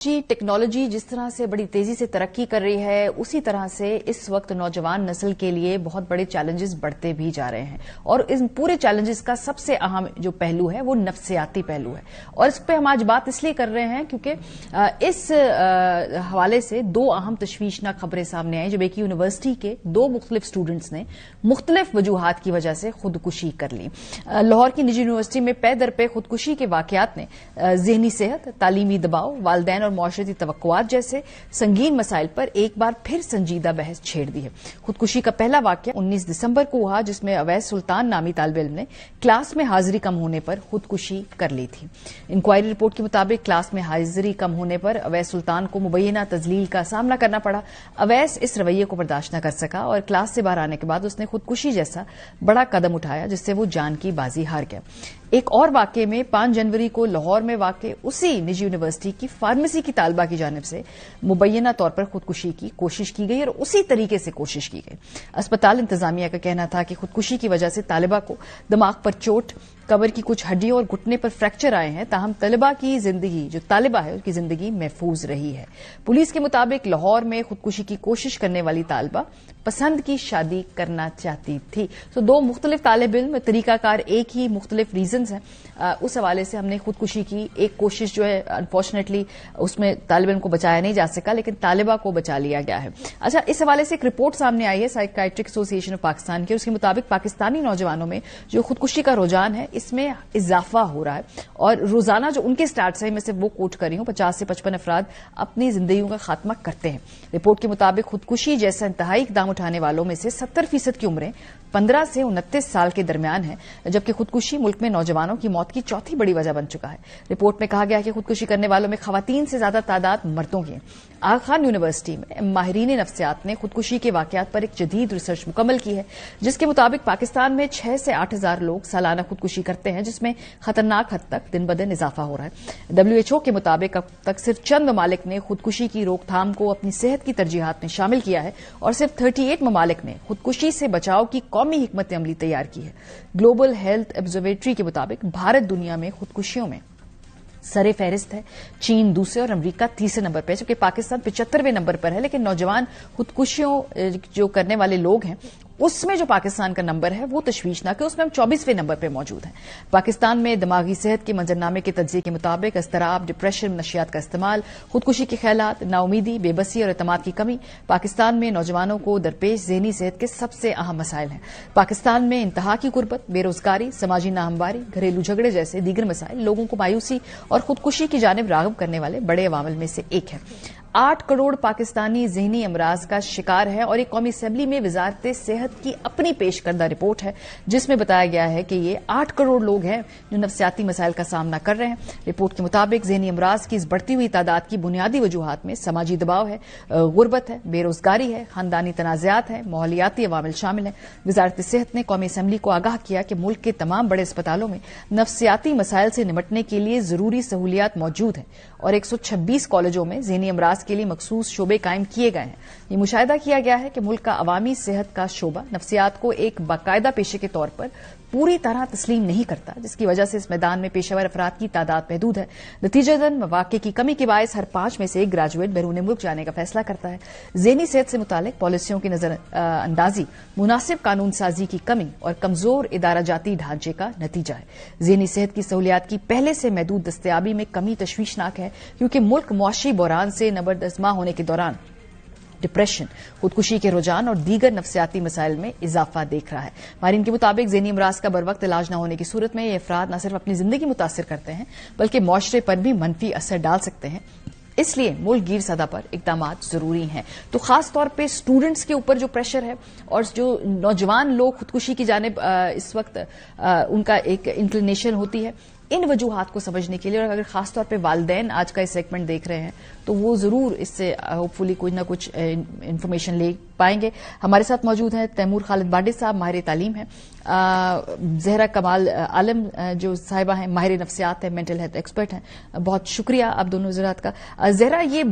जी technology जिस तरह से बड़ी तेजी से तरक्की कर रही है उसी तरह से इस वक्त नौजवान नस्ल के लिए बहुत बड़े चैलेंजेस बढ़ते भी जा रहे हैं और इन पूरे चैलेंजेस का सबसे अहम जो पहलू है वो नफ्सियाती पहलू है। और इस पे हम आज बात इसलिए कर रहे हैं क्योंकि इस हवाले से दो अहम तशवीशनाक खबरें सामने आई जब एक यूनिवर्सिटी के दो मुख्तलिफ स्टूडेंट्स ने मुख्तलिफ वजूहात की वजह से खुदकुशी कर ली। लाहौर की निजी यूनिवर्सिटी में पे दर पे खुदकुशी के वाकयात ने ज़हनी सेहत, तालीमी दबाव, वालिदैन और मुआशरती तवक्कुआत जैसे संगीन मसाइल पर एक बार फिर संजीदा बहस छेड़ दी है। खुदकुशी का पहला वाकया 19 दिसंबर को हुआ जिसमें अवैस सुल्तान नामी तालिब इल्म ने क्लास में हाजिरी कम होने पर खुदकुशी कर ली थी। इंक्वायरी रिपोर्ट के मुताबिक क्लास में हाजिरी कम होने पर अवैस सुल्तान को मुबैना तजलील का सामना करना पड़ा। अवैस इस रवैये को बर्दाश्त न कर सका और क्लास से बाहर आने के बाद उसने खुदकुशी जैसा बड़ा कदम उठाया जिससे वो जान की बाजी हार गया। एक और वाकये में 5 जनवरी को लाहौर में वाकई उसी निजी यूनिवर्सिटी की फार्मेसी की तालिबा की जानिब से मुबैना तौर पर खुदकुशी की कोशिश की गई और उसी तरीके से कोशिश की गई। अस्पताल इंतजामिया का कहना था कि खुदकुशी की वजह से तालिबा को दिमाग पर चोट, कमर की कुछ हड्डियों और घुटने पर फ्रैक्चर आए हैं, ताहम तालिबा की जिंदगी जो तालिबा है उसकी जिंदगी महफूज रही है। पुलिस के मुताबिक लाहौर में खुदकुशी की कोशिश करने वाली तालिबा पसंद की शादी करना चाहती थी। तो दो मुख्तलिफ तालिब इल्म, तरीकाकार एक ही, मुख्तलिफ रीजंस हैं। उस हवाले से हमने खुदकुशी की एक कोशिश जो है अनफॉर्चुनेटली उसमें तालिब इल्म को बचाया नहीं जा सका लेकिन तालिबा को बचा लिया गया है। अच्छा, इस हवाले से एक रिपोर्ट सामने आई है साइकियाट्रिक एसोसिएशन ऑफ पाकिस्तान की। उसके मुताबिक पाकिस्तानी नौजवानों में जो खुदकुशी का रुझान है इसमें इजाफा हो रहा है और रोजाना जो उनके स्टार्ट्स हैं मैं सिर्फ वो कोट कर रही हूं, 50 से 55 अफराद अपनी जिंदगियों का खात्मा करते हैं। रिपोर्ट के मुताबिक खुदकुशी जैसा इंतहाई इकदाम उठाने वालों में से 70% की उम्रें 15 से 29 साल के दरमियान है, जबकि खुदकुशी मुल्क में नौजवानों की मौत की चौथी बड़ी वजह बन चुका है। रिपोर्ट में कहा गया है कि खुदकुशी करने वालों में खवातीन से ज्यादा तादाद मर्दों की है। आगा खान यूनिवर्सिटी में माहिरीन नफ्सियात ने खुदकुशी के वाकयात पर एक जदीद रिसर्च मुकम्मल की है जिसके मुताबिक पाकिस्तान में 6 से 8 हजार लोग सालाना खुदकुशी करते हैं जिसमें खतरनाक हद तक दिन ब दिन इजाफा हो रहा है। WHO के मुताबिक अब तक सिर्फ चंद ममालिक ने खुदकुशी की रोकथाम को अपनी सेहत की तरजीहात में शामिल किया है और सिर्फ 38 ममालिक ने खुदकुशी से बचाव की कौमी हिकमत अमली तैयार की है। ग्लोबल हेल्थ ऑब्जर्वेटरी के मुताबिक भारत दुनिया में खुदकुशियों में सरे फहरिस्त है। चीन दूसरे और अमेरिका तीसरे नंबर पर है जबकि पाकिस्तान 75वें नंबर पर है। लेकिन नौजवान खुदकुशियों जो करने वाले लोग हैं उसमें जो पाकिस्तान का नंबर है वो तशवीशनाक है, उसमें हम 24वें नंबर पर मौजूद हैं। पाकिस्तान में दिमागी सेहत के मंजरनामे के तज्जिए के मुताबिक अस्तराब, डिप्रेशन, नशियात का इस्तेमाल, खुदकुशी के ख्यालात, नाउमीदी, बेबसी और एतमाद की कमी पाकिस्तान में नौजवानों को दरपेश ज़हनी सेहत के सबसे अहम मसाइल हैं। पाकिस्तान में इंतहा की गुर्बत, बेरोजगारी, समाजी नाहमवारी, घरेलू झगड़े जैसे दीगर मसाइल लोगों को मायूसी और खुदकुशी की जानिब राग़िब करने वाले बड़े अवामिल में से एक है। 8 करोड़ पाकिस्तानी ज़हनी अमराज का शिकार है और एक कौमी असेंबली में वजारत सेहत की अपनी पेश करदा रिपोर्ट है जिसमें बताया गया है कि ये 8 करोड़ लोग हैं जो नफ्सियाती मसाइल का सामना कर रहे हैं। रिपोर्ट के मुताबिक ज़हनी अमराज की इस बढ़ती हुई तादाद की बुनियादी वजूहात में समाजी दबाव है, गुर्बत है, बेरोजगारी है, खानदानी तनाज़ात है, माहौलियाती अवामिल शामिल हैं। वजारत सेहत ने कौमी असेंबली को आगाह किया कि मुल्क के तमाम बड़े अस्पतालों में नफ्सियाती मसाइल से निपटने के लिए जरूरी सहूलियात मौजूद हैं और 126 कॉलेजों में ज़हनी अमराज के लिए मखसूस शोबे कायम किए गए हैं। ये मुशाहिदा किया गया है कि मुल्क का अवामी सेहत का शोबा नफ्सियात को एक बाकायदा पेशे के तौर पर पूरी तरह तस्लीम नहीं करता जिसकी वजह से इस मैदान में पेशेवर अफराद की तादाद महदूद है। नतीजतन मौके की कमी के बायस हर 5 में से एक ग्रेजुएट बैरून मुल्क जाने का फैसला करता है। ज़हनी सेहत से मुतालिक पॉलिसियों की नजर अंदाजी, मुनासिब कानून साजी की कमी और कमजोर इदारा जाती ढांचे का नतीजा है। ज़हनी सेहत की सहूलियात की पहले से महदूद दस्तयाबी में कमी तशवीशनाक है क्योंकि मुल्क मुआशी बहरान से नबरदस्मा होने के दौरान डिप्रेशन, खुदकुशी के रुझान और दीगर नफ्सियाती मसाइल में इजाफा देख रहा है। माहिरीन के मुताबिक ज़हनी अमराज का बरवक्त इलाज न होने की सूरत में ये अफराद न सिर्फ अपनी जिंदगी मुतासर करते हैं बल्कि मुआशरे पर भी मनफी असर डाल सकते हैं। इसलिए मुल्क गिर सतह पर इक़दामात जरूरी हैं। तो खास तौर पे स्टूडेंट्स के ऊपर जो प्रेशर है और जो नौजवान लोग खुदकुशी की जानिब इस वक्त उनका एक इंक्लिनेशन होती है, इन वजूहात को समझने के लिए और अगर खासतौर पे वालिदैन आज का इस सेगमेंट देख रहे हैं तो वो जरूर इससे होपफुली कुछ ना कुछ इन्फॉर्मेशन ले पाएंगे। हमारे साथ मौजूद हैं तैमूर खालिद बाडी साहब, माहिर तालीम हैं, जहरा कमाल आलम जो साहिबा हैं माहिर नफ्सियात है, मेंटल हेल्थ एक्सपर्ट हैं। बहुत शुक्रिया आप दोनों हज़रात का। जहरा, ये